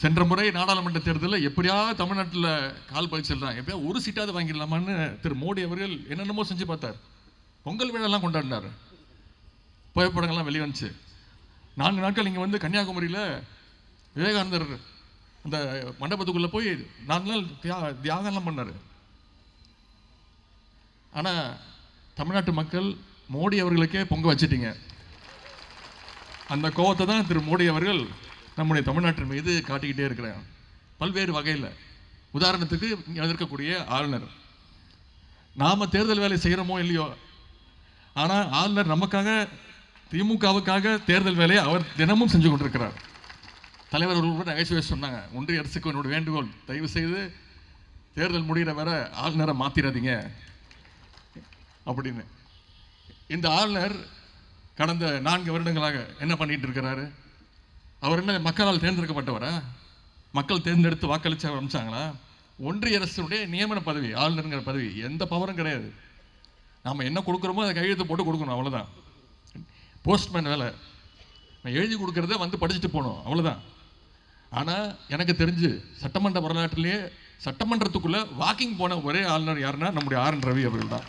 சென்ற முறை நாடாளுமன்ற தேர்தலில் எப்படியாவது தமிழ்நாட்டில் கால் பதிச்சிடலாம், எப்படியா ஒரு சீட்டாவது வாங்கிடலாமான்னு திரு மோடி அவர்கள் என்னென்னமோ செஞ்சு பார்த்தார். பொங்கல் விழாலாம் கொண்டாடினார், புகைப்படங்கள்லாம் வெளிவந்துச்சு. 4 நாட்கள் இங்கே வந்து கன்னியாகுமரியில் விவேகானந்தர் அந்த மண்டபத்துக்குள்ளே போய் 4 நாள் தியாகம்லாம் பண்ணார். ஆனால் தமிழ்நாட்டு மக்கள் மோடி அவர்களுக்கே பொங்க வச்சிட்டீங்க. அந்த கோவத்தை தான் திரு மோடி அவர்கள் நம்முடைய தமிழ்நாட்டின் மீது காட்டிக்கிட்டே இருக்கிறாங்க பல்வேறு வகையில். உதாரணத்துக்கு இங்கே இருக்கக்கூடிய ஆளுநர், நாம் தேர்தல் வேலை செய்கிறோமோ இல்லையோ, ஆனால் ஆளுநர் நமக்காக திமுகவுக்காக தேர்தல் வேலையை அவர் தினமும் செஞ்சு கொண்டிருக்கிறார். தலைவர் அவர்கள் நகைச்சுவை சொன்னாங்க, ஒன்றிய அரசுக்கு என்னோட வேண்டுகோள், தயவு செய்து தேர்தல் முடிகிற வர ஆளுநரை மாற்றிடாதீங்க அப்படின்னு. இந்த ஆளுநர் கடந்த 4 வருடங்களாக என்ன பண்ணிட்டு இருக்கிறாரு? அவர் என்ன மக்களால் தேர்ந்தெடுக்கப்பட்டவரா? மக்கள் தேர்ந்தெடுத்து வாக்களிச்சு ஆரம்பிச்சாங்களா? ஒன்றிய அரசுடைய நியமன பதவி, ஆளுநருங்கிற பதவி, எந்த பவரும் கிடையாது. நாம் என்ன கொடுக்குறோமோ அதை கையெழுத்து போட்டு கொடுக்கணும், அவ்வளோதான். போஸ்ட்மேன் வேலை, நான் எழுதி கொடுக்குறத வந்து படிச்சுட்டு போகணும், அவ்வளோதான். ஆனால் எனக்கு தெரிஞ்சு சட்டமன்ற வரலாற்றிலேயே சட்டமன்றத்துக்குள்ளே வாக்கிங் போன ஒரே ஆளுநர் யாருன்னா நம்முடைய ஆர்.என். ரவி அவர்கள் தான்.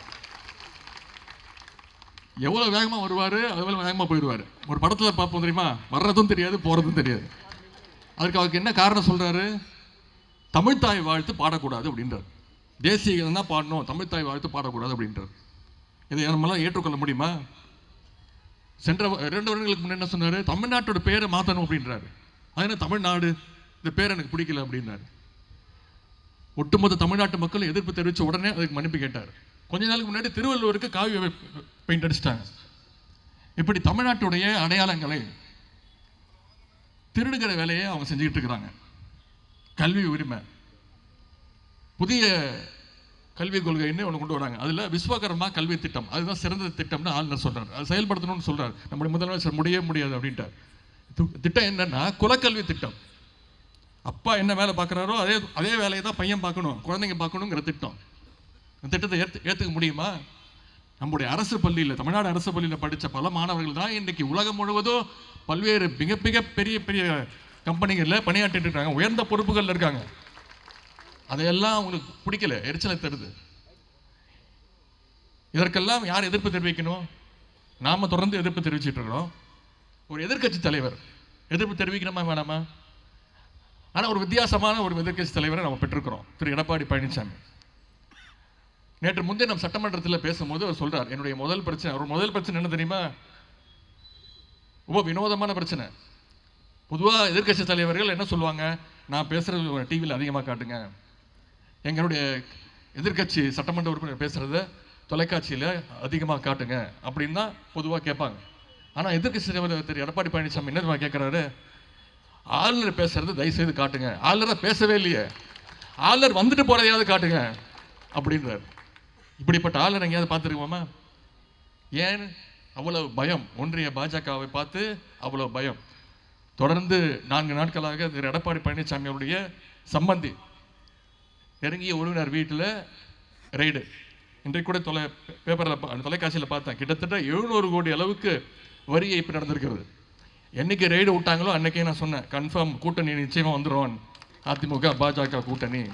எவ்வளோ வேகமாக வருவார், அவ்வளோ வேகமாக போயிடுவார். ஒரு படத்தில் பார்ப்போம் தெரியுமா, வர்றதும் தெரியாது போகிறதும் தெரியாது. அதுக்கு அவருக்கு என்ன காரணம் சொல்கிறாரு? தமிழ்த்தாய் வாழ்த்து பாடக்கூடாது அப்படின்றார். தேசிய கீதம் தான் பாடணும், தமிழ்த்தாய் வாழ்த்து பாடக்கூடாது அப்படின்றார். இதை நம்மளாம் ஏற்றுக்கொள்ள முடியுமா? சென்ற 2 வருடங்களுக்கு முன்னே என்ன சொன்னார்? தமிழ்நாட்டோட பேரை மாற்றணும் அப்படின்றாரு. அது என்ன தமிழ்நாடு, இந்த பேர் எனக்கு பிடிக்கல அப்படின்னாரு. ஒட்டுமொத்த தமிழ்நாட்டு மக்கள் எதிர்ப்பு தெரிவித்த உடனே அதுக்கு மன்னிப்பு கேட்டார். கொஞ்ச நாளுக்கு முன்னாடி திருவள்ளுவருக்கு காவி பெயிண்ட் அடிச்சிட்டாங்க. இப்படி தமிழ்நாட்டுடைய அடையாளங்களை திருடுகிற வேலையை அவங்க செஞ்சுக்கிட்டு இருக்கிறாங்க. கல்வி உரிமை, புதிய கல்விக் கொள்கைன்னு ஒன்று கொண்டு வராங்க. அதில் விஸ்வகர்மா கல்வி திட்டம், அதுதான் சிறந்த திட்டம்னு ஆளுநர் சொல்றாரு. அது செயல்படுத்தணும்னு சொல்றாரு. நம்முடைய முதலமைச்சர் முடியவே முடியாது அப்படின்ட்டார். திட்டம் என்னன்னா குலக்கல்வி திட்டம். அப்பா என்ன வேலை பார்க்குறாரோ அதே வேலையை தான் பையன் பார்க்கணும், குழந்தைங்க பார்க்கணுங்கிற திட்டம். இந்த திட்டத்தை ஏற்றுக்க முடியுமா? நம்முடைய அரசு பள்ளியில், தமிழ்நாடு அரசு பள்ளியில் படித்த பல மாணவர்கள் தான் இன்றைக்கி உலகம் முழுவதும் பல்வேறு மிக மிக பெரிய பெரிய கம்பெனிகளில் பணியாற்றிட்டு இருக்காங்க, உயர்ந்த பொறுப்புகளில் இருக்காங்க. அதையெல்லாம் அவங்களுக்கு பிடிக்கல, எரிச்சலை தருது. இதற்கெல்லாம் யார் எதிர்ப்பு தெரிவிக்கணும்? நாம் தொடர்ந்து எதிர்ப்பு தெரிவிச்சிட்டு இருக்கிறோம். ஒரு எதிர்க்கட்சி தலைவர் எதிர்ப்பு தெரிவிக்கணுமா வேணாமா? ஆனால் ஒரு வித்தியாசமான ஒரு எதிர்க்கட்சி தலைவரை நம்ம பெற்றிருக்கிறோம், திரு எடப்பாடி பழனிசாமி. நேற்று முந்தைய நம்ம சட்டமன்றத்தில் பேசும்போது அவர் சொல்றார், என்னுடைய முதல் பிரச்சனை என்ன தெரியுமா? ரொம்ப வினோதமான பிரச்சனை. பொதுவாக எதிர்க்கட்சி தலைவர்கள் என்ன சொல்லுவாங்க? நான் பேசுறது டிவியில் அதிகமாக காட்டுங்க, எங்களுடைய எதிர்க்கட்சி சட்டமன்ற உறுப்பினர் பேசுறத தொலைக்காட்சியில் அதிகமாக காட்டுங்க அப்படின்னு தான் பொதுவாக கேட்பாங்க. ஆனால் எதிர்க்கட்சி தலைவர் திரு எடப்பாடி பழனிசாமி என்ன கேட்குறாரு? ஆளுநர் பேசுறது தயவுசெய்து காட்டுங்க. ஆளுநரை பேசவே இல்லையே, ஆளுநர் வந்துட்டு போறதையாவது காட்டுங்க அப்படின்றார். இப்படிப்பட்ட ஆளுநர் எங்கேயாவது பார்த்துருக்கோமா? ஏன் அவ்வளவு பயம்? ஒன்றிய பாஜகவை பார்த்து அவ்வளவு பயம். தொடர்ந்து 4 நாட்களாக திரு எடப்பாடி பழனிசாமி அவருடைய சம்பந்தி நெருங்கிய உறவினர் வீட்டில் ரெய்டு. இன்றைக்கு கூட பேப்பரில் தொலைக்காட்சியில் பார்த்தேன், கிட்டத்தட்ட 700 கோடி அளவுக்கு வரி ஏய்ப்பு நடந்திருக்கிறது. என்னைக்கு ரெய்டு விட்டாங்களோ அன்னைக்கே நான் சொன்னேன், கன்ஃபார்ம் கூட்டணி நிச்சயமாக வந்துடும், அதிமுக பாஜக கூட்டணி.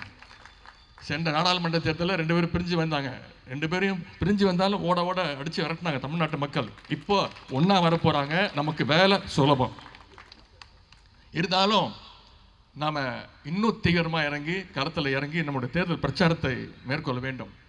சென்ற நாடாளுமன்ற தேர்தலில் 2 பேரும் பிரிஞ்சு வந்தாங்க. 2 பேரையும் பிரிஞ்சு வந்தாலும் ஓட ஓட அடித்து விரட்டினாங்க தமிழ்நாட்டு மக்கள். இப்போ ஒன்றா வரப்போகிறாங்க, நமக்கு வேலை சுலபம். இருந்தாலும் நாம் இன்னும் தீவிரமாக இறங்கி களத்தில் இறங்கி நம்முடைய தேர்தல் பிரச்சாரத்தை மேற்கொள்ள வேண்டும்.